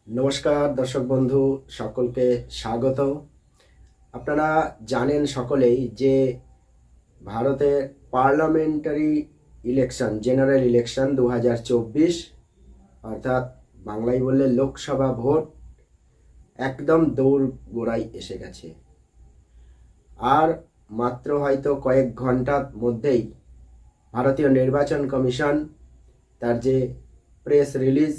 নমস্কার দর্শক বন্ধু, সকলকে স্বাগত। আপনারা জানেন সকলেই যে ভারতের পার্লামেন্টারি ইলেকশন, জেনারেল ইলেকশন 2024, অর্থাৎ বাংলায় বললে লোকসভা ভোট একদম দৌড় গোড়ায় এসে গেছে। আর মাত্র হয়তো কয়েক ঘন্টার মধ্যেই ভারতীয় নির্বাচন কমিশন তার যে প্রেস রিলিজ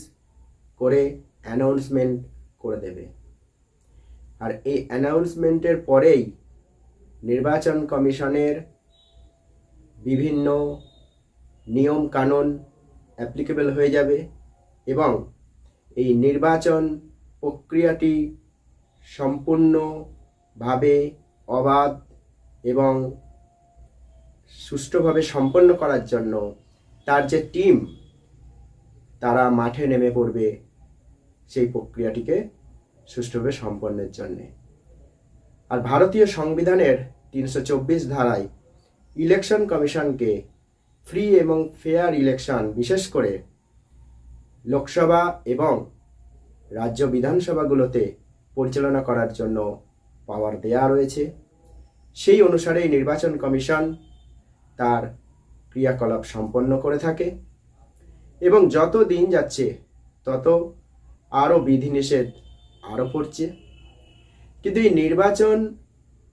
করে অ্যানাউন্সমেন্ট করে দেবে। আর এই অ্যানাউন্সমেন্টের পরেই নির্বাচন কমিশনের বিভিন্ন নিয়ম কানুন অ্যাপ্লিকেবল হয়ে যাবে এবং এই নির্বাচন প্রক্রিয়াটি সম্পূর্ণভাবে অবাধ এবং সুষ্ঠুভাবে সম্পন্ন করার জন্য তার যে টিম, তারা মাঠে নেমে পড়বে সেই প্রক্রিয়াটিকে সুষ্ঠুভাবে সম্পন্নের জন্যে। আর ভারতীয় সংবিধানের 324 ধারায় ইলেকশন কমিশনকে ফ্রি এবং ফেয়ার ইলেকশন, বিশেষ করে লোকসভা এবং রাজ্য বিধানসভাগুলোতে পরিচালনা করার জন্য পাওয়ার দেয়া রয়েছে। সেই অনুসারেই নির্বাচন কমিশন তার ক্রিয়াকলাপ সম্পন্ন করে থাকে এবং যত দিন যাচ্ছে তত আরও বিধিনিষেধ আরও পড়ছে। কিন্তু এই নির্বাচন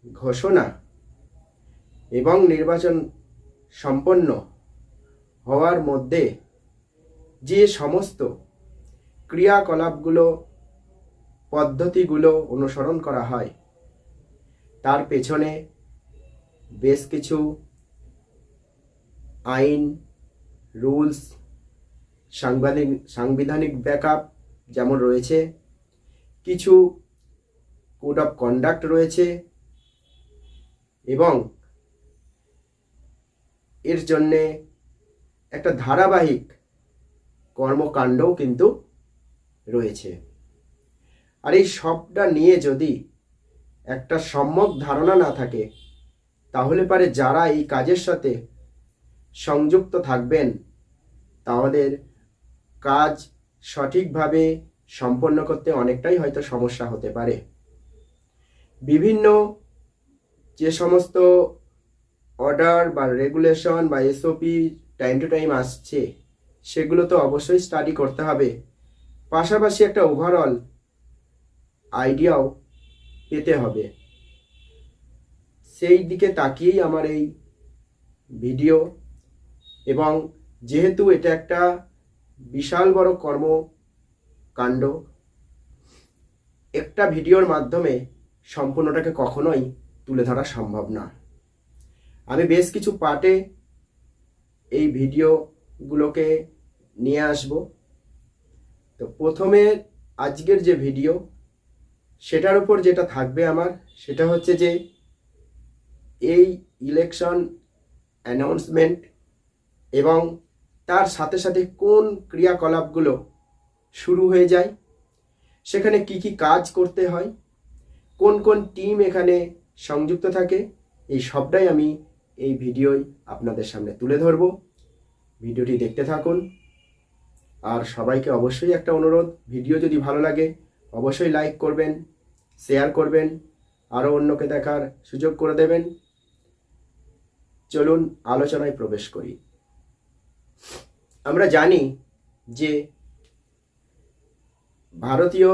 ঘোষণা এবং নির্বাচন সম্পন্ন হওয়ার মধ্যে যে সমস্ত ক্রিয়াকলাপগুলো, পদ্ধতিগুলো অনুসরণ করা হয়, তার পেছনে বেশ কিছু আইন, রুলস, সাংবিধানিক ব্যাকআপ যেমন রয়েছে, কিছু কোড অফ কন্ডাক্ট রয়েছে এবং এর জন্যে একটা ধারাবাহিক কর্মকাণ্ডও কিন্তু রয়েছে। আর এই সবটা নিয়ে যদি একটা সম্যক ধারণা না থাকে, তাহলে পারে যারা এই কাজের সাথে সংযুক্ত থাকবেন তাদের কাজ সঠিকভাবে সম্পন্ন করতে অনেকটাই হয়তো সমস্যা হতে পারে। বিভিন্ন যে সমস্ত অর্ডার বা রেগুলেশন বা এসওপি টাইম টু টাইম আসছে, সেগুলো তো অবশ্যই স্টাডি করতে হবে। পাশাপাশি একটা ওভারঅল আইডিয়াও পেতে হবে। সেই দিকে তাকিয়েই আমার এই ভিডিও, এবং যেহেতু এটা একটা বিশাল বড় কর্মকাণ্ড, একটা ভিডিওর মাধ্যমে সম্পূর্ণটাকে কখনোই তুলে ধরা সম্ভব না। আমি বেশ কিছু পার্টে এই ভিডিওগুলোকে নিয়ে আসব। তো প্রথমে আজকের যে ভিডিও, সেটার উপর যেটা থাকবে আমার, সেটা হচ্ছে যে এই ইলেকশন অ্যানাউন্সমেন্ট এবং তার সাথে সাথে কোন ক্রিয়াকলাপগুলো শুরু হয়ে যায়, সেখানে কি কি কাজ করতে হয়, কোন কোন টিম এখানে সংযুক্ত থাকে, এই সবটাই আমি এই ভিডিওয় আপনাদের সামনে তুলে ধরব। ভিডিওটি দেখতে থাকুন। আর সবাইকে অবশ্যই একটা অনুরোধ, ভিডিও যদি ভালো লাগে অবশ্যই লাইক করবেন, শেয়ার করবেন, আরও অন্যকে দেখার সুযোগ করে দেবেন। চলুন আলোচনায় প্রবেশ করি। আমরা জানি যে ভারতীয়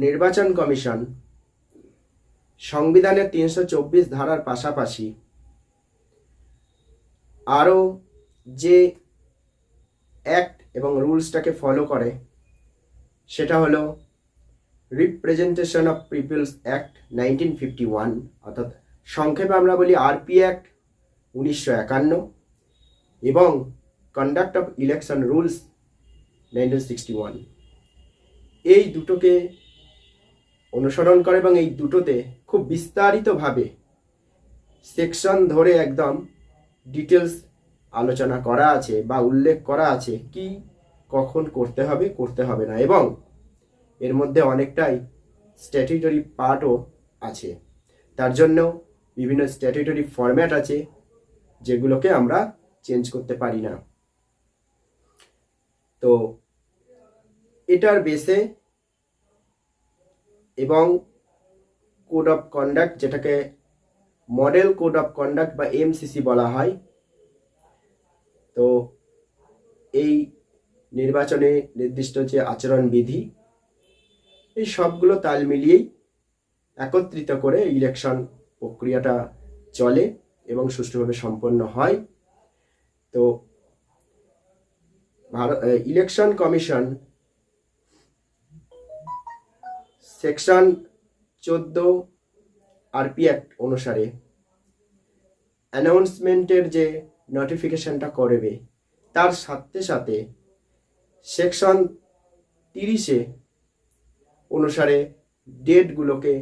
নির্বাচন কমিশন সংবিধানের 324 ধারার পাশাপাশি আরও যে অ্যাক্ট এবং রুলসটাকে ফলো করে, সেটা হলো রিপ্রেজেন্টেশন অফ পিপলস অ্যাক্ট 1951, অর্থাৎ সংক্ষেপে আমরা বলি আরপি অ্যাক্ট 1951, এবং কন্ডাক্ট অফ ইলেকশন রুলস 1961। এই দুটোকে অনুসরণ করে এবং এই দুটোতে খুব বিস্তারিতভাবে সেকশন ধরে একদম ডিটেলস আলোচনা করা আছে বা উল্লেখ করা আছে কি কখন করতে হবে, করতে হবে না, এবং এর মধ্যে অনেকটাই স্ট্যাটিউটরি পার্টও আছে। তার জন্য বিভিন্ন স্ট্যাটিউটরি ফরম্যাট আছে যেগুলোকে আমরা চেঞ্জ করতে পারি না। তো এটার বেসে এবং কোড অফ কন্ডাক্ট, যেটাকে মডেল কোড অফ কন্ডাক্ট বা এমসিসি বলা হয়। তো এই নির্বাচনে নির্দিষ্ট যে আচরণ বিধি, এই সবগুলো তাল মিলিয়েই একত্রিত করে ইলেকশন প্রক্রিয়াটা চলে এবং সুষ্ঠুভাবে সম্পন্ন হয়। তো election commission section 14 RP act অনুসারে অ্যানাউন্সমেন্টের যে নোটিফিকেশনটা করবে, তার সাথে সাথে সেকশন 30 অনুসারে ডেটগুলোকে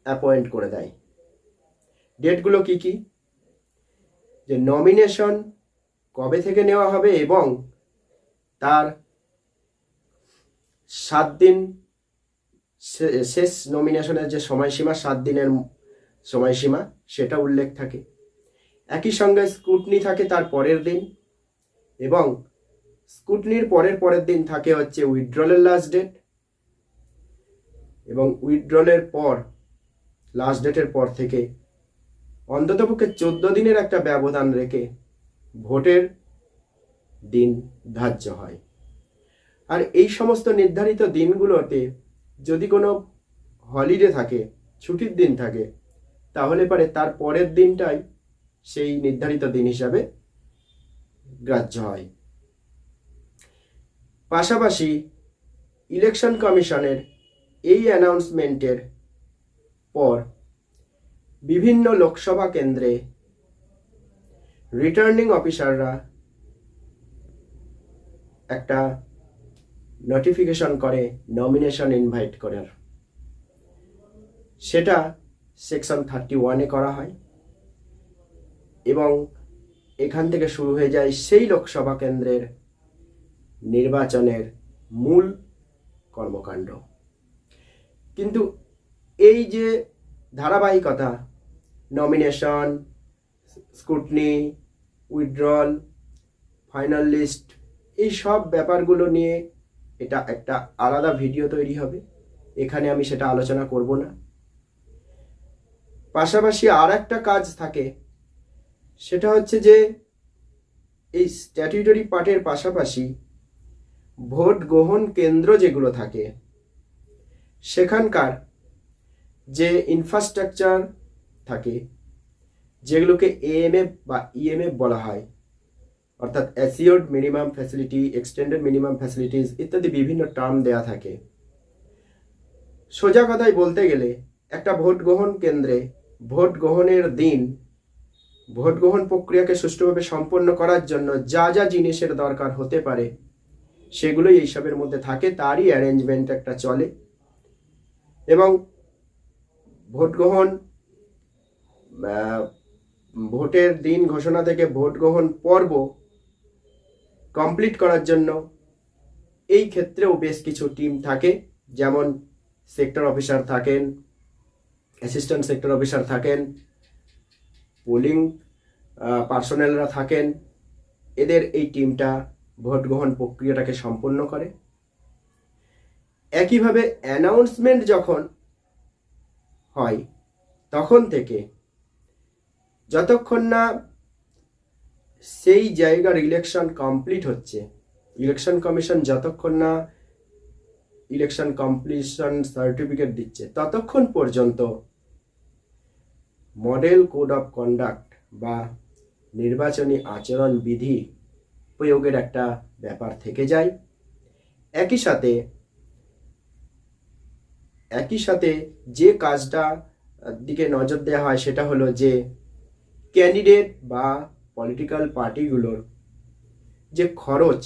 অ্যাপয়েন্ট করে দেয়। ডেটগুলো কি কি? যে নমিনেশন কবে থেকে নেওয়া হবে এবং তার 7 দিন, শেষ নমিনেশনের যে সময়সীমা 7 দিনের সময়সীমা, সেটা উল্লেখ থাকে। একই সঙ্গে স্ক্রুটনি থাকে তার পরের দিন, এবং স্ক্রুটনির পরের দিন থাকে হচ্ছে উইথড্রলের লাস্ট ডেট, এবং উইথড্রলের পর লাস্ট ডেটের পর থেকে অন্ততপক্ষে 14 দিনের একটা ব্যবধান রেখে ভোটের দিন ধার্য হয়। আর এই সমস্ত নির্ধারিত দিনগুলোতে যদি কোনো হলিডে থাকে, ছুটির দিন থাকে, তাহলে পরে তার পরের দিনটাই সেই নির্ধারিত দিন হিসাবে গ্রাহ্য হয়। পাশাপাশি ইলেকশন কমিশনের এই অ্যানাউন্সমেন্টের পর বিভিন্ন লোকসভা কেন্দ্রে রিটার্নিং অফিসাররা একটা নোটিফিকেশন করে নমিনেশন ইনভাইট করার। সেটা সেকশন 31 করা হয় এবং এখান থেকে শুরু হয়ে যায় সেই লোকসভা কেন্দ্রের নির্বাচনের মূল কর্মকাণ্ড। কিন্তু এই যে ধারাবাহিকতা, nomination, scrutiny, withdrawal, final list, এই সব ব্যাপারগুলো নিয়ে এটা একটা আলাদা ভিডিও তৈরি হবে, এখানে আমি সেটা আলোচনা করব না। পাশাপাশি আর একটা কাজ থাকে, সেটা হচ্ছে যে এই স্ট্যাটিউটরি পার্টের পাশাপাশি ভোট গ্রহণ কেন্দ্র যেগুলো থাকে, সেখানকার যে ইনফ্রাস্ট্রাকচার থাকে, যেগুলোকে এএমএফ বা ইএমএফ বলা হয়, অর্থাৎ assured minimum facility, extended minimum facilities ইত্যাদি বিভিন্ন টার্ম দেয়া থাকে। সোজা কথায় বলতে গেলে একটা ভোট গ্রহণ কেন্দ্রে ভোট গ্রহণের দিন ভোট গ্রহণ প্রক্রিয়াকে সুষ্ঠুভাবে সম্পন্ন করার জন্য যা যা জিনিসের দরকার হতে পারে, সেগুলোই এইসবের মধ্যে থাকে, তারই অ্যারেঞ্জমেন্ট একটা চলে। এবং ভোট গ্রহণ, ভোটের দিন ঘোষণা থেকে ভোট গ্রহণ পর্ব কমপ্লিট করার জন্য এই ক্ষেত্রেও বেশ কিছু টিম থাকে, যেমন সেক্টর অফিসার থাকেন, অ্যাসিস্ট্যান্ট সেক্টর অফিসার থাকেন, পোলিং পার্সোনেলরা থাকেন। এদের এই টিমটা ভোট গ্রহণ প্রক্রিয়াটাকে সম্পন্ন করে। একইভাবে অ্যানাউন্সমেন্ট যখন হয়, তখন থেকে যতক্ষণ না সেই জায়গার ইলেকশন কমপ্লিট হচ্ছে, ইলেকশন কমিশন যতক্ষণ না ইলেকশন কমপ্লিশন সার্টিফিকেট দিচ্ছে, ততক্ষণ পর্যন্ত মডেল কোড অফ কন্ডাক্ট বা নির্বাচনী আচরণ বিধি প্রয়োগের একটা ব্যাপার থেকে যায়। একই সাথে যে কাজটা দিকে নজর দেওয়া হয়, সেটা হলো যে ক্যান্ডিডেট বা পলিটিক্যাল পার্টিগুলোর যে খরচ,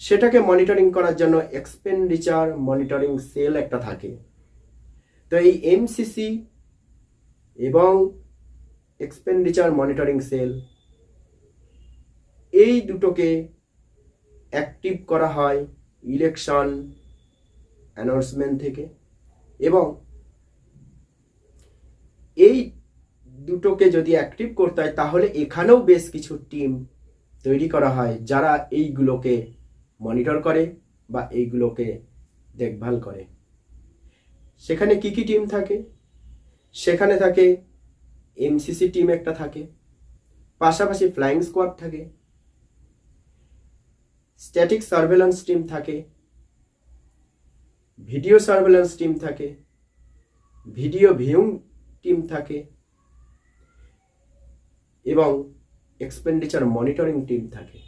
সেটাকে মনিটরিং করার জন্য এক্সপেন্ডিচার মনিটরিং সেল একটা থাকে। তো এই এমসিসি এবং এক্সপেন্ডিচার মনিটরিং সেল, এই দুটোকে অ্যাক্টিভ করা হয় ইলেকশন অ্যানাউন্সমেন্ট থেকে। এবং এই দুটোকে যদি অ্যাক্টিভ করতে হয়, তাহলে এখানেও বেশ কিছু টিম তৈরি করা হয়, যারা এইগুলোকে মনিটর করে বা এইগুলোকে দেখভাল করে। সেখানে কি কি টিম থাকে? সেখানে থাকে এমসিসি টিম একটা থাকে, পাশাপাশি ফ্লাইং স্কোয়াড থাকে, স্ট্যাটিক সার্ভেলেন্স টিম থাকে, ভিডিও সার্ভেলেন্স টিম থাকে, ভিডিও ভিউং টিম থাকে এবং এক্সপেন্ডিচার মনিটরিং টিম থাকে।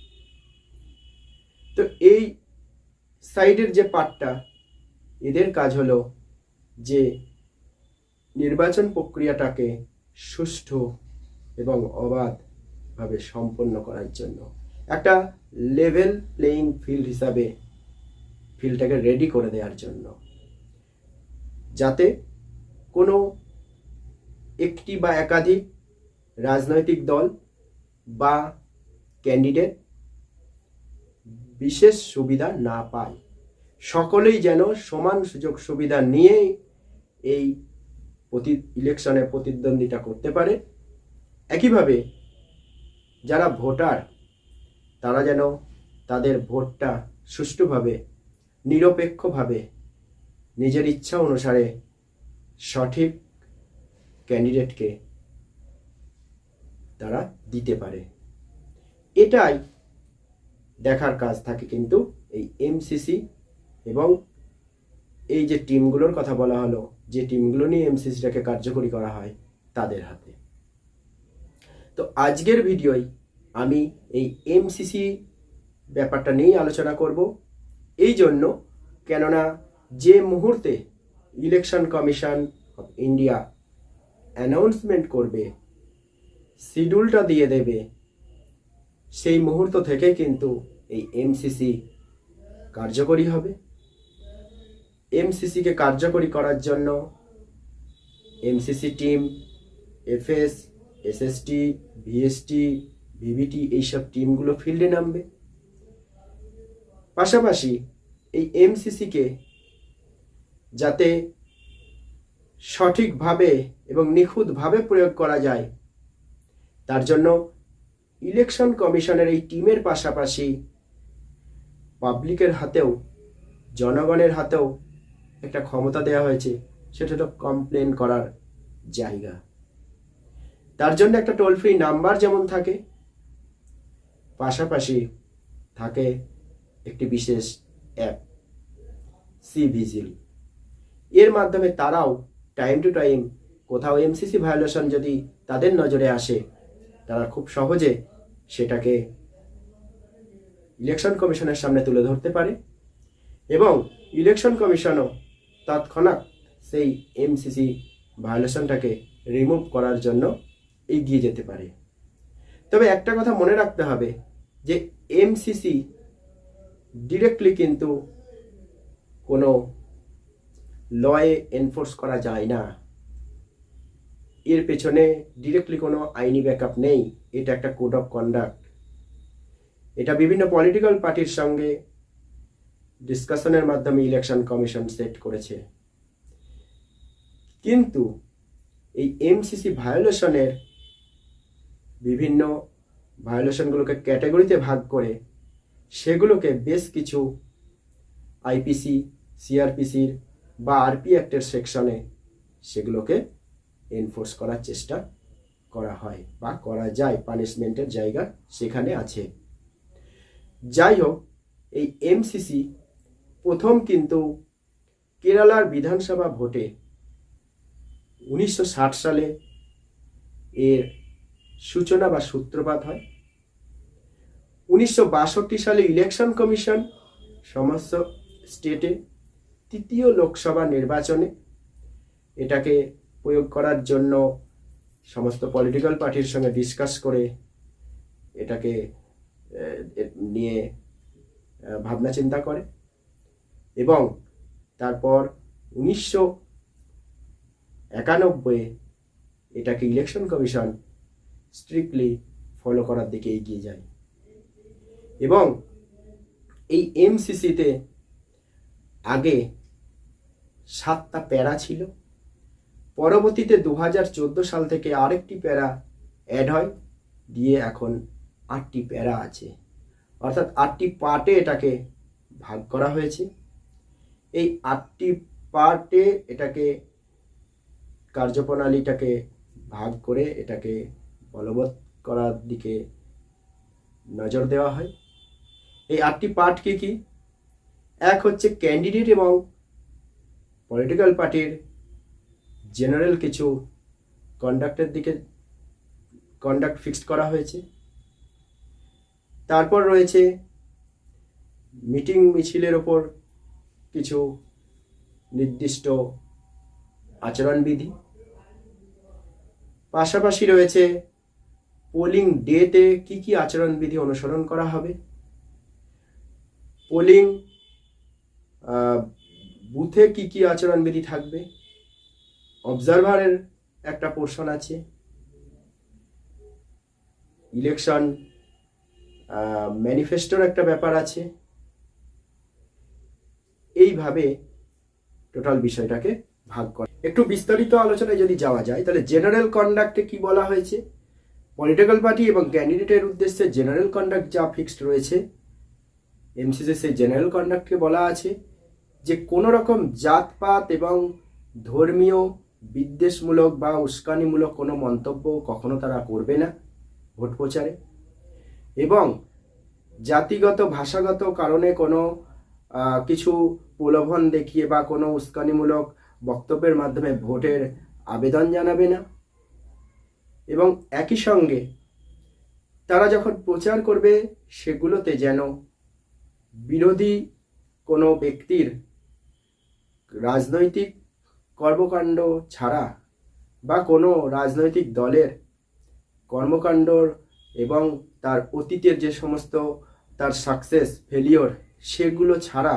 তো এই সাইডের যে পার্টটা, এদের কাজ হলো যে নির্বাচন প্রক্রিয়াটাকে সুষ্ঠু এবং অবাধভাবে সম্পন্ন করার জন্য একটা লেভেল প্লেইং ফিল্ড হিসাবে ফিল্ডটাকে রেডি করে দেওয়ার জন্য, যাতে কোনো একটি বা একাধিক রাজনৈতিক দল বা ক্যান্ডিডেট বিশেষ সুবিধা না পায়, সকলেই যেন সমান সুযোগ সুবিধা নিয়ে এই ইলেকশনে প্রতিদ্বন্দ্বিতা করতে পারে। একইভাবে যারা ভোটার, তারা যেন তাদের ভোটটা সুষ্ঠুভাবে, নিরপেক্ষভাবে, নিজের ইচ্ছা অনুসারে সঠিক ক্যান্ডিডেটকে তারা দিতে পারে। এটাই দেখার কাজ থাকে কিন্তু এই এমসিসি এবং এই যে টিমগুলোর কথা বলা হলো, যে টিমগুলো নিয়ে এমসিসিটাকে কার্যকরী করা হয়, তাদের হাতে। তো আজকের ভিডিওয় আমি এই এমসিসি ব্যাপারটা নিয়েই আলোচনা করব। এই জন্য, কেননা যে মুহূর্তে election commission of India announcement করবে, শিডিউলটা দিয়ে দেবে, সেই মুহূর্ত থেকে কিন্তু এই এমসিসি কার্যকরী হবে। এমসিসিকে কার্যকরী করার জন্য MCC team, FS, SST, VST, VVT, এইসব টিমগুলো ফিল্ডে নামবে। পাশাপাশি এই এমসিসিকে যাতে সঠিকভাবে এবং নিখুঁতভাবে প্রয়োগ করা যায়, তার জন্য ইলেকশন কমিশনের এই টিমের পাশাপাশি পাবলিকের হাতেও, জনগণের হাতেও একটা ক্ষমতা দেওয়া হয়েছে, সেটা হলো কমপ্লেন করার জায়গা। তার জন্য একটা টোল ফ্রি নাম্বার যেমন থাকে, পাশাপাশি থাকে একটি বিশেষ অ্যাপ, সি ভিজিল। এর মাধ্যমে তারাও টাইম টু টাইম কোথাও এমসিসি ভায়োলেশন যদি তাদের নজরে আসে, তারা খুব সহজে সেটাকে ইলেকশন কমিশনের সামনে তুলে ধরতে পারে এবং ইলেকশন কমিশনও তৎক্ষণাৎ সেই এমসিসি ভায়োলেশনটাকে রিমুভ করার জন্য এগিয়ে যেতে পারে। তবে একটা কথা মনে রাখতে হবে যে এমসিসি ডিরেক্টলি কিন্তু কোনো লয়ে এনফোর্স করা যায় না, এর পেছনে ডিরেক্টলি কোনো আইনি ব্যাকআপ নেই। এটা একটা কোড অফ কন্ডাক্ট। এটা বিভিন্ন পলিটিক্যাল পার্টির সঙ্গে ডিসকাশনের মাধ্যমে ইলেকশন কমিশন সেট করেছে। কিন্তু এই এমসিসি ভায়োলেশনের বিভিন্ন ভায়োলেশনগুলোকে ক্যাটাগরিতে ভাগ করে সেগুলোকে বেশ কিছু আইপিসি, সিআরপিসির বা আরপি অ্যাক্টের সেকশনে সেগুলোকে এনফোর্স করার চেষ্টা করা হয় বা করা যায়, পানিশমেন্টের জায়গা সেখানে আছে। যাই হোক, এই এমসিসি প্রথম কিন্তু কেরালার বিধানসভা ভোটে 1960 সালে এর সূচনা বা সূত্রপাত হয়। 1962 সালে ইলেকশন কমিশন সমস্ত স্টেটে তৃতীয় লোকসভা নির্বাচনে এটাকে প্রয়োগ করার জন্য সমস্ত পলিটিক্যাল পার্টির সঙ্গে ডিসকাস করে এটাকে নিয়ে ভাবনা চিন্তা করে এবং তারপর 1991 এটাকে ইলেকশন কমিশন স্ট্রিক্টলি ফলো করার দিকে এগিয়ে যায় এবং এই এমসিসিতে আগে 7টা প্যারা ছিল। পরবর্তীতে 2014 সাল থেকে আরেকটি প্যারা অ্যাড হয়, দিয়ে এখন 8টি প্যারা আছে, অর্থাৎ 8টি পার্টে এটাকে ভাগ করা হয়েছে। এই 8টি পার্টে এটাকে কার্যপ্রণালীটাকে ভাগ করে এটাকে বলবৎ করার দিকে নজর দেওয়া হয়। এই 8টি পার্ট কি কি? এক হচ্ছে ক্যান্ডিডেট এবং পলিটিক্যাল পার্টির জেনারেল কিছু কন্ডাক্ট ফিক্সড করা হয়েছে। তারপর রয়েছে মিটিং মিছিলের ওপর কিছু নির্দিষ্ট আচরণবিধি। পাশাপাশি রয়েছে পোলিং ডেতে কি কি আচরণবিধি অনুসরণ করা হবে। পোলিং বুথে কি কি আচরণবিধি থাকবে। অবজারভারের একটা পোর্শন আছে। ইলেকশন ম্যানিফেস্টোর একটা ব্যাপার আছে। এইভাবে টোটাল বিষয়টাকে ভাগ করে। একটু বিস্তারিত আলোচনায় যদি যাওয়া যায় তাহলে জেনারেল কন্ডাক্টে কি বলা হয়েছে, পলিটিক্যাল পার্টি এবং ক্যান্ডিডেটের উদ্দেশ্যে জেনারেল কন্ডাক্ট যা ফিক্সড রয়েছে এমসিসি সেই জেনারেল কন্ডাক্টকে বলা আছে যে কোনো রকম জাতপাত এবং ধর্মীয় বিদ্বেষমূলক বা উস্কানিমূলক কোনো মন্তব্য কখনো তারা করবে না ভোট প্রচারে, এবং জাতিগত ভাষাগত কারণে কোনো কিছু প্রলোভন দেখিয়ে বা কোনো উস্কানিমূলক বক্তব্যের মাধ্যমে ভোটের আবেদন জানাবে না। এবং একই সঙ্গে তারা যখন প্রচার করবে সেগুলোতে যেন বিরোধী কোনো ব্যক্তির রাজনৈতিক কর্মকাণ্ড ছাড়া বা কোনো রাজনৈতিক দলের কর্মকাণ্ড এবং তার অতীতের যে সমস্ত তার সাকসেস ফেলিওর সেগুলো ছাড়া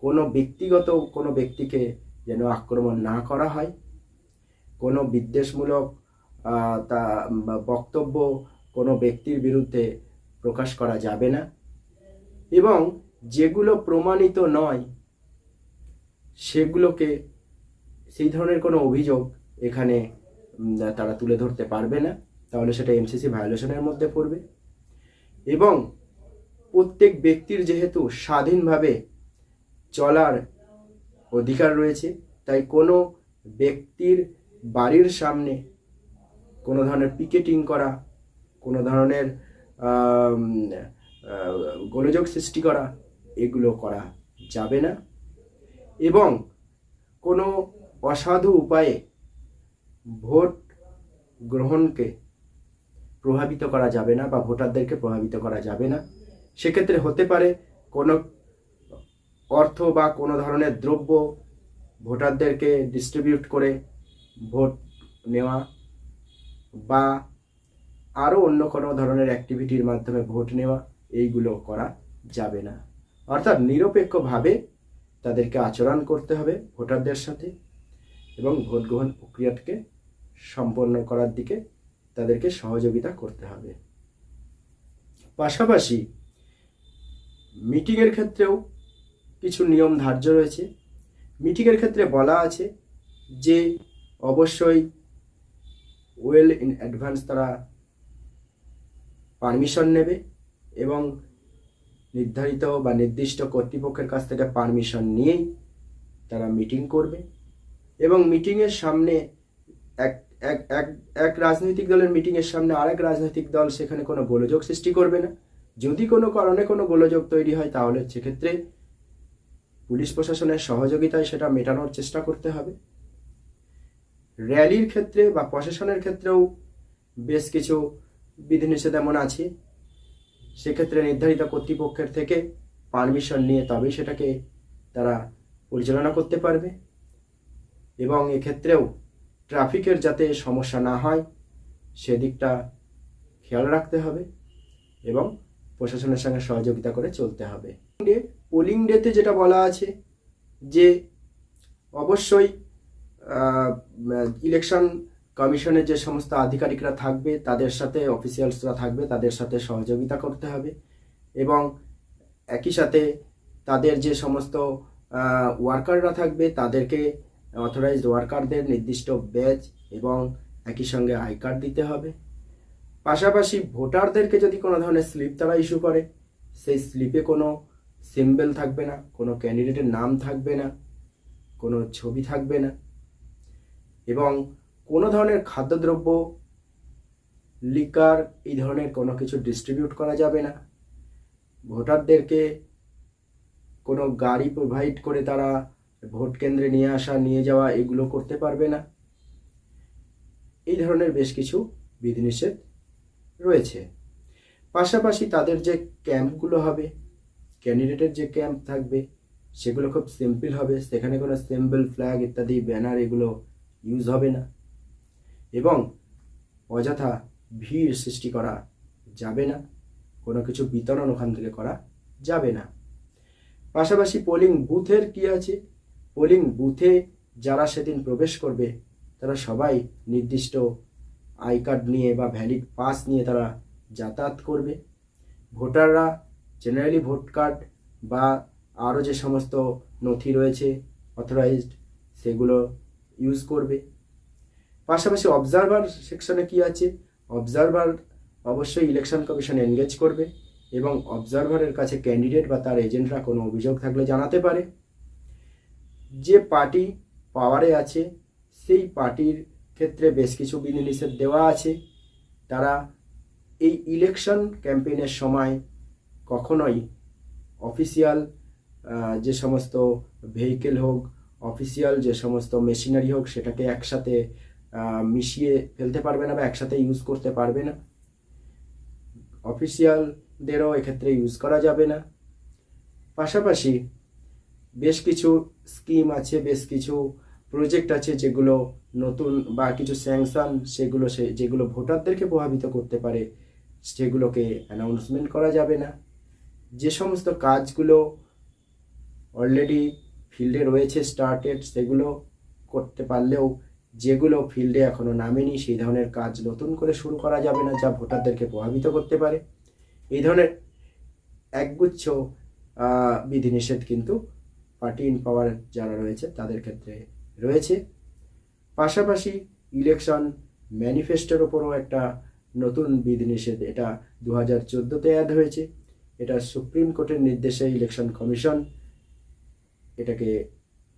কোনো ব্যক্তিগত কোনো ব্যক্তিকে যেন আক্রমণ না করা হয়, কোনো বিদ্বেষমূলক তা বক্তব্য কোনো ব্যক্তির বিরুদ্ধে প্রকাশ করা যাবে না, এবং যেগুলো প্রমাণিত নয় সেগুলোকে সেই ধরনের কোনো অভিযোগ এখানে তারা তুলে ধরতে পারবে না, তাহলে সেটা এমসিসি ভায়োলেশনের মধ্যে পড়বে। এবং প্রত্যেক ব্যক্তির যেহেতু স্বাধীনভাবে চলার অধিকার রয়েছে, তাই কোনো ব্যক্তির বাড়ির সামনে কোনো ধরনের পিকেটিং করা, কোনো ধরনের গোলযোগ সৃষ্টি করা এগুলো করা যাবে না, এবং কোনো অসাধু উপায়ে ভোট গ্রহণকে প্রভাবিত করা যাবে না বা ভোটারদেরকে প্রভাবিত করা যাবে না। সেক্ষেত্রে হতে পারে কোনো অর্থ বা কোনো ধরনের দ্রব্য ভোটারদেরকে ডিস্ট্রিবিউট করে ভোট নেওয়া বা আরও অন্য কোনো ধরনের অ্যাক্টিভিটির মাধ্যমে ভোট নেওয়া, এইগুলো করা যাবে না। অর্থাৎ নিরপেক্ষভাবে তাদেরকে আচরণ করতে হবে ভোটারদের সাথে এবং ভোট গ্রহণ প্রক্রিয়াকে সম্পন্ন করার দিকে তাদেরকে সহযোগিতা করতে হবে। পাশাপাশি মিটিংয়ের ক্ষেত্রেও কিছু নিয়ম ধার্য রয়েছে। মিটিংয়ের ক্ষেত্রে বলা আছে যে অবশ্যই ওয়েল ইন অ্যাডভান্স তারা পারমিশন নেবে এবং নির্ধারিত বা নির্দিষ্ট কর্তৃপক্ষের কাছ থেকে পারমিশন নিয়েই তারা মিটিং করবে। এবং মিটিংয়ের সামনে এক রাজনৈতিক দলের মিটিংয়ের সামনে আরেক রাজনৈতিক দল সেখানে কোনো গোলযোগ সৃষ্টি করবে না। যদি কোনো কারণে কোনো গোলযোগ তৈরি হয় তাহলে সেক্ষেত্রে পুলিশ প্রশাসনের সহযোগিতায় সেটা মেটানোর চেষ্টা করতে হবে। র্যালির ক্ষেত্রে বা প্রশাসনের ক্ষেত্রেও বেশ কিছু বিধিনিষেধ এমন আছে, সেক্ষেত্রে নির্ধারিত কর্তৃপক্ষের থেকে পারমিশন নিয়ে তবেই সেটাকে তারা পরিচালনা করতে পারবে। এবং এক্ষেত্রেও ট্রাফিকের যাতে সমস্যা না হয় সেদিকটা খেয়াল রাখতে হবে এবং প্রশাসনের সঙ্গে সহযোগিতা করে চলতে হবে। পোলিং ডেতে যেটা বলা আছে যে অবশ্যই ইলেকশন কমিশনের যে সমস্ত আধিকারিকরা থাকবে তাদের সাথে অফিসিয়ালসরা থাকবে তাদের সাথে সহযোগিতা করতে হবে, এবং একই সাথে তাদের যে সমস্ত ওয়ার্কাররা থাকবে তাদেরকে অথরাইজড ওয়ার্কারদের নির্দিষ্ট ব্যাজ এবং একই সঙ্গে আই কার্ড দিতে হবে। পাশাপাশি ভোটারদেরকে যদি কোনো ধরনের স্লিপ তারা ইস্যু করে সেই স্লিপে কোনো সিম্বল থাকবে না, কোনো ক্যান্ডিডেটের নাম থাকবে না, কোনো ছবি থাকবে না এবং কোনো ধরনের খাদ্যদ্রব্য, লিকার, এই ধরনের কোনো কিছু ডিস্ট্রিবিউট করা যাবে না। ভোটারদেরকে কোনো গাড়ি প্রোভাইড করে তারা ভোট কেন্দ্রে নিয়ে আসা, নিয়ে যাওয়া এগুলো করতে পারবে না। এই ধরনের বেশ কিছু বিধিনিষেধ রয়েছে। পাশাপাশি তাদের যে ক্যাম্পগুলো হবে, ক্যান্ডিডেটের যে ক্যাম্প থাকবে, সেগুলো খুব সিম্পল হবে। সেখানে কোনো সিম্বল, ফ্ল্যাগ ইত্যাদি ব্যানার এগুলো ইউজ হবে না এবং অযথা ভিড় সৃষ্টি করা যাবে না। কোনো কিছু বিতরণ ওখান থেকে করা যাবে না। পাশাপাশি পোলিং বুথের কি আছে, পোলিং বুথে যারা সেদিন প্রবেশ করবে তারা সবাই নির্দিষ্ট আই কার্ড নিয়ে বা ভ্যালিড পাস নিয়ে তারা যাতায়াত করবে। ভোটাররা জেনারেলি ভোট কার্ড বা আরও যে সমস্ত নথি রয়েছে অথরাইজড, সেগুলো ইউজ করবে। পাশাপাশি অবজারভার সেকশনে কি আছে, অবজারভার অবশ্যই ইলেকশন কমিশন এনগেজ করবে এবং অবজারভারের কাছে ক্যান্ডিডেট বা তার এজেন্টরা কোনো অভিযোগ থাকলে জানাতে পারে। যে পার্টি পাওয়ারে আছে সেই পার্টির ক্ষেত্রে বেশ কিছু বিধিনিষেধ দেওয়া আছে। তারা এই ইলেকশন ক্যাম্পেইনের সময় কখনোই অফিসিয়াল যে সমস্ত ভেহিকেল হোক, অফিসিয়াল যে সমস্ত মেশিনারি হোক, সেটাকে একসাথে মিশিয়ে ফেলতে পারবে না বা একসাথে ইউজ করতে পারবে না। অফিসিয়ালদেরও এক্ষেত্রে ইউজ করা যাবে না। পাশাপাশি বেশ কিছু স্কিম আছে, বেশ কিছু প্রজেক্ট আছে যেগুলো নতুন বা কিছু স্যাংশন, যেগুলো ভোটারদেরকে প্রভাবিত করতে পারে, সেগুলোকে অ্যানাউন্সমেন্ট করা যাবে না। যে সমস্ত কাজগুলো অলরেডি ফিল্ডে রয়েছে স্টার্টেড, সেগুলো করতে পারলেও যেগুলো ফিল্ডে এখনো নামেনি সেই ধরনের কাজ নতুন করে শুরু করা যাবে না, যা ভোটারদেরকে প্রভাবিত করতে পারে। এই ধরনের একগুচ্ছ বিধিনিষেধ কিন্তু পার্টি ইন পাওয়ার যারা রয়েছে তাদের ক্ষেত্রে রয়েছে। পাশাপাশি ইলেকশন ম্যানিফেস্টোর ওপরও একটা নতুন বিধিনিষেধ, এটা 2014-তে অ্যাড হয়েছে। এটা সুপ্রিম কোর্টের নির্দেশে ইলেকশন কমিশন এটাকে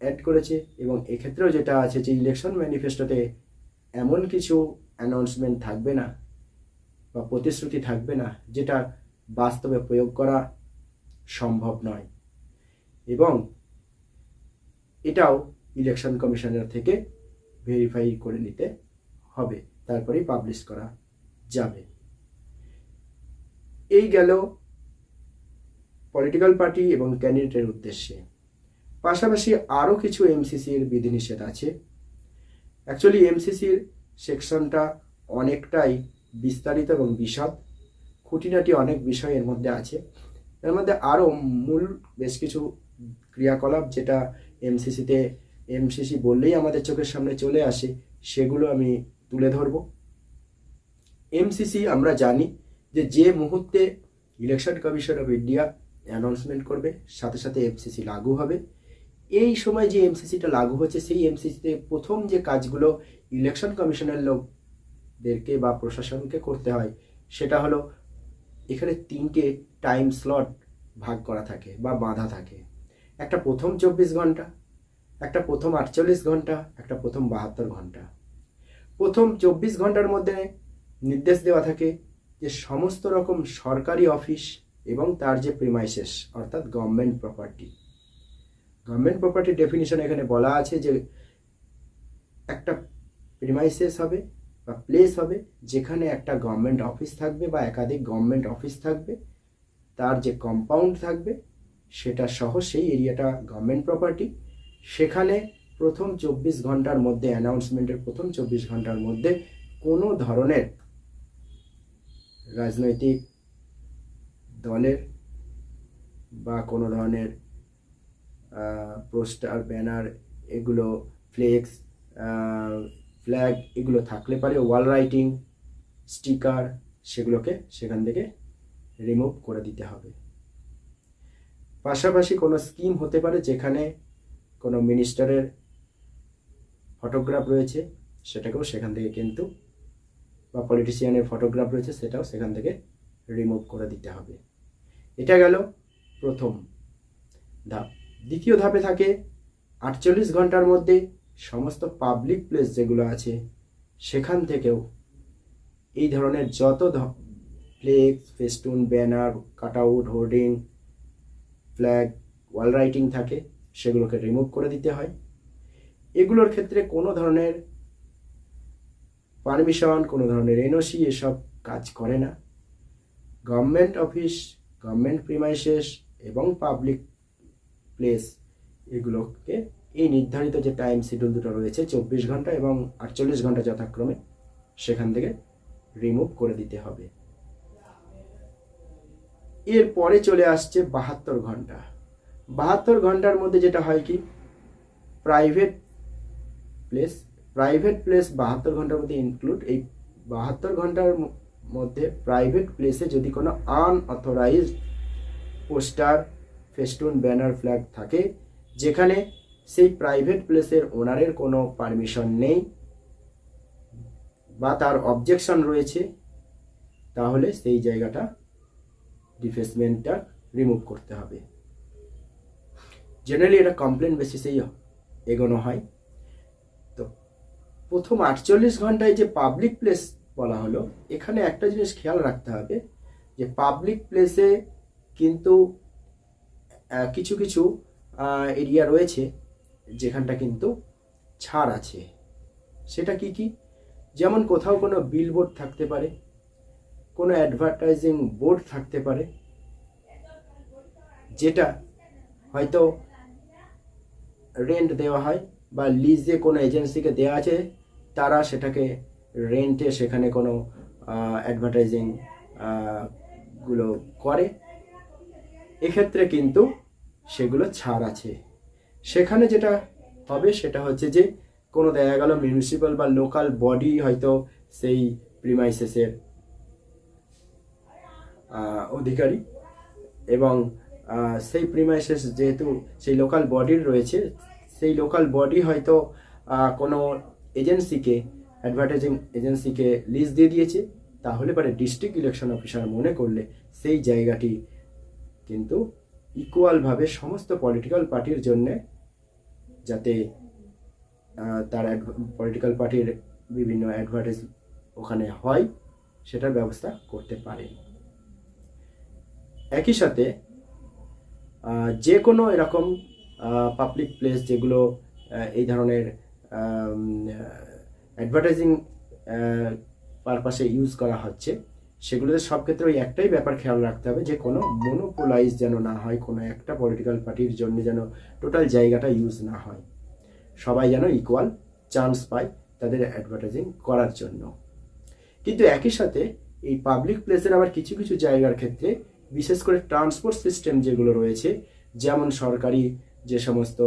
অ্যাড করেছে এবং এক্ষেত্রেও যেটা আছে যে ইলেকশন ম্যানিফেস্টোতে এমন কিছু অ্যানাউন্সমেন্ট থাকবে না বা প্রতিশ্রুতি থাকবে না যেটা বাস্তবে প্রয়োগ করা সম্ভব নয় এবং এটাও ইলেকশন কমিশনের থেকে ভেরিফাই করে নিতে হবে, তারপরেই পাবলিশ করা যাবে। এই গেল পলিটিক্যাল পার্টি এবং ক্যান্ডিডেটের উদ্দেশ্যে। পাশাপাশি আরও কিছু এমসিসির বিধিনিষেধ আছে। অ্যাকচুয়ালি এমসিসির সেকশনটা অনেকটাই বিস্তারিত এবং বিশদ, খুঁটিনাটি অনেক বিষয় এর মধ্যে আছে। এর মধ্যে আরও মূল বেশ কিছু ক্রিয়াকলাপ যেটা এমসিসি বললেই আমাদের চোখের সামনে চলে আসে, সেগুলো আমি তুলে ধরব। এমসিসি আমরা জানি যে মুহূর্তে election commission of India announcement করবে সাথে সাথে এমসিসি লাগু হবে। এই সময় যে এমসিসিটা লাগু হচ্ছে সেই এমসিসিতে প্রথম যে কাজগুলো ইলেকশন কমিশনের লোকদেরকে বা প্রশাসনকে করতে হয় সেটা হলো, এখানে 3টে টাইম স্লট ভাগ করা থাকে বা বাঁধা থাকে। একটা প্রথম 24 ঘন্টা, একটা প্রথম 48 ঘন্টা, একটা প্রথম 72 ঘন্টা। প্রথম 24 ঘন্টার মধ্যে নির্দেশ দেওয়া থাকে যে সমস্ত রকম সরকারি অফিস এবং তার যে প্রিমাইসেস অর্থাৎ গভর্নমেন্ট প্রপার্টি ডেফিনিশন এখানে বলা আছে যে একটা প্রিমাইসেস হবে বা প্লেস হবে যেখানে একটা গভর্নমেন্ট অফিস থাকবে বা একাধিক গভর্নমেন্ট অফিস থাকবে, তার যে কম্পাউন্ড থাকবে সেটা সহ সেই এরিয়াটা গভর্নমেন্ট প্রপার্টি। সেখানে প্রথম 24 ঘন্টার মধ্যে, অ্যানাউন্সমেন্টের প্রথম 24 ঘন্টার মধ্যে কোনো ধরনের রাজনৈতিক দলের বা কোনো ধরনের পোস্টার, ব্যানার, এগুলো ফ্ল্যাগ এগুলো থাকলে পারে, ওয়াল রাইটিং, স্টিকার, সেগুলোকে সেখান থেকে রিমুভ করে দিতে হবে। পাশাপাশি কোনো স্কিম হতে পারে যেখানে কোনো মিনিস্টারের ফটোগ্রাফ রয়েছে সেটাকেও সেখান থেকে কিন্তু, বা পলিটিশিয়ানের ফটোগ্রাফ রয়েছে সেটাও সেখান থেকে রিমুভ করে দিতে হবে। এটা গেল প্রথম ধাপ। দ্বিতীয় ধাপে থাকে 48 ঘন্টার মধ্যে সমস্ত পাবলিক প্লেস যেগুলো আছে সেখান থেকেও এই ধরনের যত flex, festoon, banner, cutout, hoarding, flag, wall writing থাকে সেগুলোকে রিমুভ করে দিতে হয়। এগুলোর ক্ষেত্রে কোনো ধরনের পারমিশন, কোনো ধরনের এনওসি এসব কাজ করে না। গভর্নমেন্ট অফিস, গভর্নমেন্ট প্রিমাইসেস এবং পাবলিক প্লেস এগুলোকে এই নির্ধারিত যে টাইম শিডিউল দুটো রয়েছে 24 ঘন্টা এবং 48 ঘন্টা যথাক্রমে, সেখান থেকে রিমুভ করে দিতে হবে। এরপরে চলে আসছে 72 ঘন্টা। 72 ঘন্টার মধ্যে যেটা হয় কি, প্রাইভেট প্লেস 72 ঘন্টার মধ্যে ইনক্লুড। এই 72 ঘন্টার মধ্যে প্রাইভেট প্লেসে যদি কোনো unauthorised poster, festoon, banner, flag থাকে, যেখানে সেই প্রাইভেট প্লেসের ওনারের কোনো পারমিশন নেই বা তার অবজেকশন রয়েছে, তাহলে সেই জায়গাটা ডিফেসমেন্টটা রিমুভ করতে হবে। জেনারেলি এটা কমপ্লেন বেসিসেই এগোনো হয়। তো প্রথম 48 ঘন্টায় যে পাবলিক প্লেস বলা হলো, এখানে একটা জিনিস খেয়াল রাখতে হবে যে পাবলিক প্লেসে কিন্তু কিছু কিছু এরিয়া রয়েছে যেখানটা কিন্তু ছাড় আছে। সেটা কি কি? যেমন কোথাও কোনো বিলবোর্ড থাকতে পারে, কোনো অ্যাডভার্টাইজিং বোর্ড থাকতে পারে, যেটা হয়তো রেন্ট দেওয়া হয় বা লিজে কোনো এজেন্সিকে দেওয়া আছে, তারা সেটাকে রেন্টে সেখানে কোনো অ্যাডভার্টাইজিং গুলো করে। এক্ষেত্রে কিন্তু সেগুলো ছাড় আছে। সেখানে যেটা হবে সেটা হচ্ছে যে কোনো দেখা গেল মিউনিসিপ্যাল বা লোকাল বডি হয়তো সেই প্রিমাইসেসের অধিকারী, এবং সেই প্রিমাইসেস যেহেতু সেই লোকাল বডির রয়েছে, সেই লোকাল বডি হয়তো কোনো এজেন্সিকে, অ্যাডভার্টাইজিং এজেন্সিকে লিজ দিয়ে দিয়েছে, তাহলে পরে ডিস্ট্রিক্ট ইলেকশন অফিসার মনে করলে সেই জায়গাটি কিন্তু ইকুয়ালভাবে সমস্ত পলিটিক্যাল পার্টির জন্যে, যাতে তার পলিটিক্যাল পার্টির বিভিন্ন অ্যাডভার্টাইজ ওখানে হয়, সেটার ব্যবস্থা করতে পারে। একই সাথে যে কোনো এরকম পাবলিক প্লেস যেগুলো এই ধরনের অ্যাডভার্টাইজিং পারপাসে ইউজ করা হচ্ছে, সেগুলোতে সব ক্ষেত্রে ওই একটাই ব্যাপার খেয়াল রাখতে হবে যে কোনো মনোপোলাইজ যেন না হয়, কোনো একটা পলিটিক্যাল পার্টির জন্য যেন টোটাল জায়গাটা ইউজ না হয়, সবাই যেন ইকুয়াল চান্স পায় তাদের অ্যাডভার্টাইজিং করার জন্য। কিন্তু একই সাথে এই পাবলিক প্লেসের আবার কিছু কিছু জায়গার ক্ষেত্রে, বিশেষ করে ট্রান্সপোর্ট সিস্টেম যেগুলো রয়েছে, যেমন সরকারি যে সমস্ত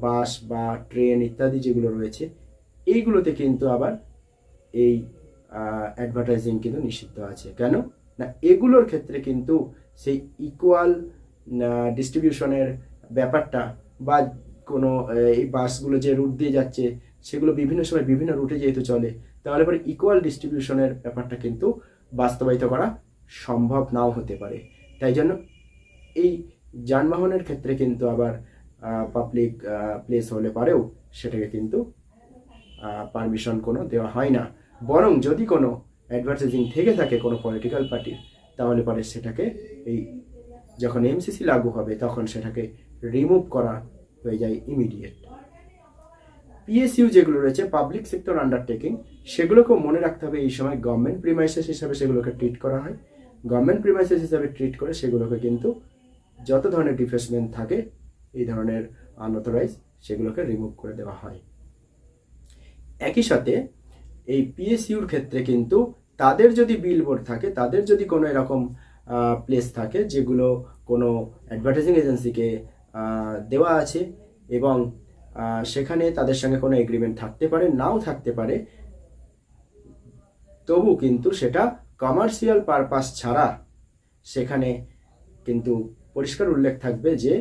বাস বা ট্রেন ইত্যাদি যেগুলো রয়েছে, এইগুলোতে কিন্তু আবার এই অ্যাডভার্টাইজিং কিন্তু নিষিদ্ধ আছে। কেন না, এগুলোর ক্ষেত্রে কিন্তু সেই ইকুয়াল ডিস্ট্রিবিউশনের ব্যাপারটা, বা কোনো এই বাসগুলো যে রুট দিয়ে যাচ্ছে সেগুলো বিভিন্ন সময় বিভিন্ন রুটে যেহেতু চলে, তাহলে পরে ইকুয়াল ডিস্ট্রিবিউশনের ব্যাপারটা কিন্তু বাস্তবায়িত করা সম্ভব নাও হতে পারে। তাই জন্য এই যানবাহনের ক্ষেত্রে কিন্তু আবার পাবলিক প্লেস হলে পারেও সেটাকে কিন্তু পারমিশন কোনো দেওয়া হয় না, বরং যদি কোনো অ্যাডভার্টাইজিং থেকে থাকে কোনো পলিটিক্যাল পার্টির, তাহলে পরে সেটাকে এই যখন এমসিসি লাগু হবে তখন সেটাকে রিমুভ করা হয়ে যায় ইমিডিয়েট। পিএসইউ যেগুলো রয়েছে, পাবলিক সেক্টর আন্ডারটেকিং, সেগুলোকেও মনে রাখতে হবে এই সময় গভর্নমেন্ট প্রিমাইসেস হিসাবে সেগুলোকে ট্রিট করা হয়। গভর্নমেন্ট প্রিমাইসেস হিসাবে ট্রিট করে সেগুলোকে কিন্তু যত ধরনের ডিফেসমেন্ট থাকে, এই ধরনের আনঅথরাইজ, সেগুলোকে রিমুভ করে দেওয়া হয়। একই সাথে এই পিএসইউর ক্ষেত্রে কিন্তু তাদের যদি বিলবোর্ড থাকে, তাদের যদি কোনো এরকম প্লেস থাকে যেগুলো কোনো অ্যাডভার্টাইজিং এজেন্সিকে দেওয়া আছে, এবং সেখানে তাদের সঙ্গে কোনো এগ্রিমেন্ট থাকতে পারে, নাও থাকতে পারে, তবু কিন্তু সেটা কমার্শিয়াল পারপাস ছাড়া সেখানে কিন্তু পরিষ্কার উল্লেখ থাকবে যে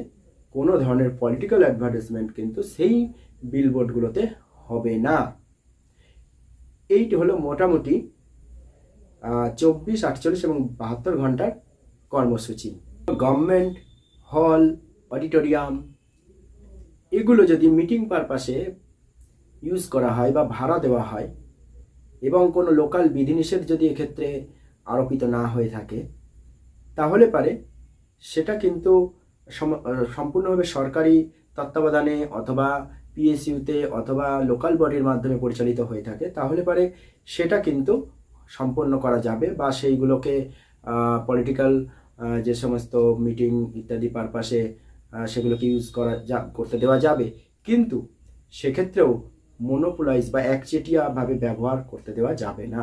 কোনো ধরনের পলিটিক্যাল অ্যাডভার্টাইজমেন্ট কিন্তু সেই বিলবোর্ডগুলোতে হবে না। এইটি হলো মোটামুটি 24, 48 এবং 72 ঘন্টার কর্মসূচি। গভর্নমেন্ট হল, অডিটোরিয়াম এগুলো যদি মিটিং পারপাসে ইউজ করা হয় বা ভাড়া দেওয়া হয় এবং কোনো লোকাল বিধিনিষেধ যদি এক্ষেত্রে আরোপিত না হয়ে থাকে, তাহলে পারে সেটা কিন্তু সম্পূর্ণভাবে সরকারি তত্ত্বাবধানে অথবা পিএসইউতে অথবা লোকাল বডির মাধ্যমে পরিচালিত হয়ে থাকে, তাহলে পারে সেটা কিন্তু সম্পন্ন করা যাবে বা সেইগুলোকে পলিটিক্যাল যে সমস্ত মিটিং ইত্যাদি পারপাসে সেগুলোকে ইউজ করতে দেওয়া যাবে। কিন্তু সেক্ষেত্রেও মনোপোলাইজ বা একচেটিয়াভাবে ব্যবহার করতে দেওয়া যাবে না।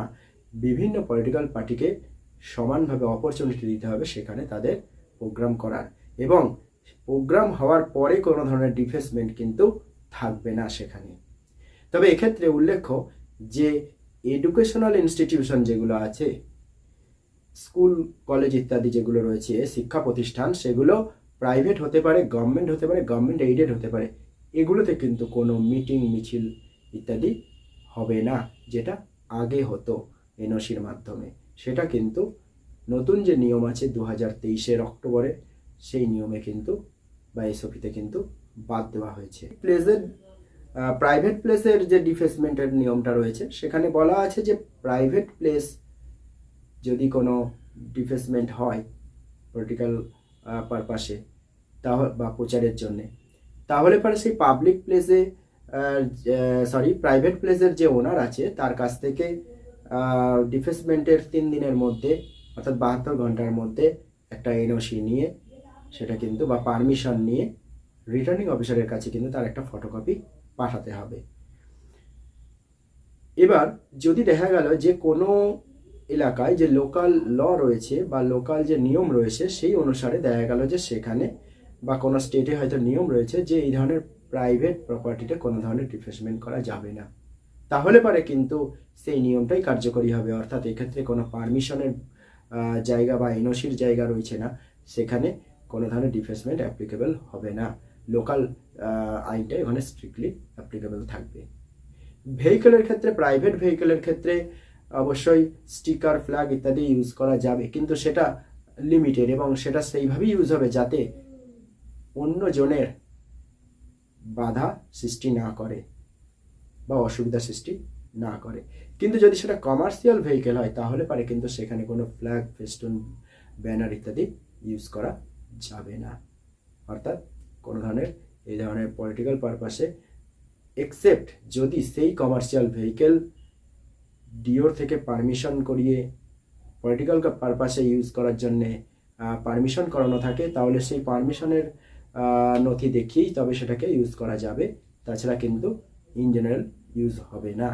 বিভিন্ন পলিটিক্যাল পার্টিকে সমানভাবে অপরচুনিটি দিতে হবে সেখানে তাদের প্রোগ্রাম করার, এবং প্রোগ্রাম হওয়ার পরে কোনো ধরনের ডিফেসমেন্ট কিন্তু থাকবে না সেখানে। তবে এক্ষেত্রে উল্লেখ্য যে এডুকেশনাল ইনস্টিটিউশন যেগুলো আছে, স্কুল কলেজ ইত্যাদি যেগুলো রয়েছে শিক্ষা প্রতিষ্ঠান, সেগুলো প্রাইভেট হতে পারে, গভর্নমেন্ট হতে পারে, গভর্নমেন্ট এইডেড হতে পারে, এগুলোতে কিন্তু কোনো মিটিং মিছিল ইত্যাদি হবে না, যেটা আগে হতো এনওসির মাধ্যমে। সেটা কিন্তু নতুন যে নিয়ম আছে 2023 অক্টোবরে, সেই নিয়মে কিন্তু বা এসওপিতে কিন্তু বাদ দেওয়া হয়েছে। প্রাইভেট প্লেসের যে ডিফেসমেন্টের নিয়মটা রয়েছে সেখানে বলা আছে যে প্রাইভেট প্লেস যদি কোনো ডিফেসমেন্ট হয় পলিটিক্যাল পারপাসে বা প্রচারের জন্যে, তাহলে পরে সেই পাবলিক প্লেসে প্রাইভেট প্লেসের যে ওনার আছে তার কাছ থেকে ডিফেসমেন্টের 3 দিনের মধ্যে অর্থাৎ 72 ঘন্টার মধ্যে একটা এনওসি নিয়ে সেটা কিন্তু বা পারমিশন নিয়ে রিটার্নিং অফিসারের কাছে কিন্তু তার একটা ফটোকপি পাঠাতে হবে। এবার যদি দেখা গেল যে কোনো এলাকায় যে লোকাল ল রয়েছে বা লোকাল যে নিয়ম রয়েছে সেই অনুসারে দেখা গেল যে সেখানে বা কোনো স্টেটে হয়তো নিয়ম রয়েছে যে এই ধরনের প্রাইভেট প্রপার্টিতে কোনো ধরনের ডিফেসমেন্ট করা যাবে না, তাহলে পরে কিন্তু সেই নিয়মটাই কার্যকরী হবে। অর্থাৎ এক্ষেত্রে কোনো পারমিশনের জায়গা বা এনওসির জায়গা রয়েছে না, সেখানে কোনো ধরনের ডিফেসমেন্ট অ্যাপ্লিকেবল হবে না, লোকাল আইনটা এখানে স্ট্রিক্টলি অ্যাপ্লিকেবল থাকবে। ভেহিকেলের ক্ষেত্রে, প্রাইভেট ভেহিকেলের ক্ষেত্রে অবশ্যই স্টিকার, ফ্ল্যাগ ইত্যাদি ইউজ করা যাবে, কিন্তু সেটা লিমিটেড এবং সেটা সেইভাবেই ইউজ হবে যাতে অন্য জনের বাধা সৃষ্টি না করে বা অসুবিধা সৃষ্টি না করে। কিন্তু যদি সেটা কমার্শিয়াল ভেহিকেল হয় তাহলে পারে কিন্তু সেখানে কোনো ফ্ল্যাগ, ফেস্টুন, ব্যানার ইত্যাদি ইউজ করা যাবে না। অর্থাৎ কোনো ধরনের এই ধরনের পলিটিক্যাল পারপাসে এক্সেপ্ট যদি সেই কমার্শিয়াল ভেহিকেল ডিওর থেকে পারমিশন করিয়ে পলিটিক্যাল পারপাসে ইউজ করার জন্যে পারমিশন করানো থাকে, তাহলে সেই পারমিশনের নথি দেখিয়েই তবে সেটাকে ইউজ করা যাবে, তাছাড়া কিন্তু ইন জেনারেল ইউজ হবে না।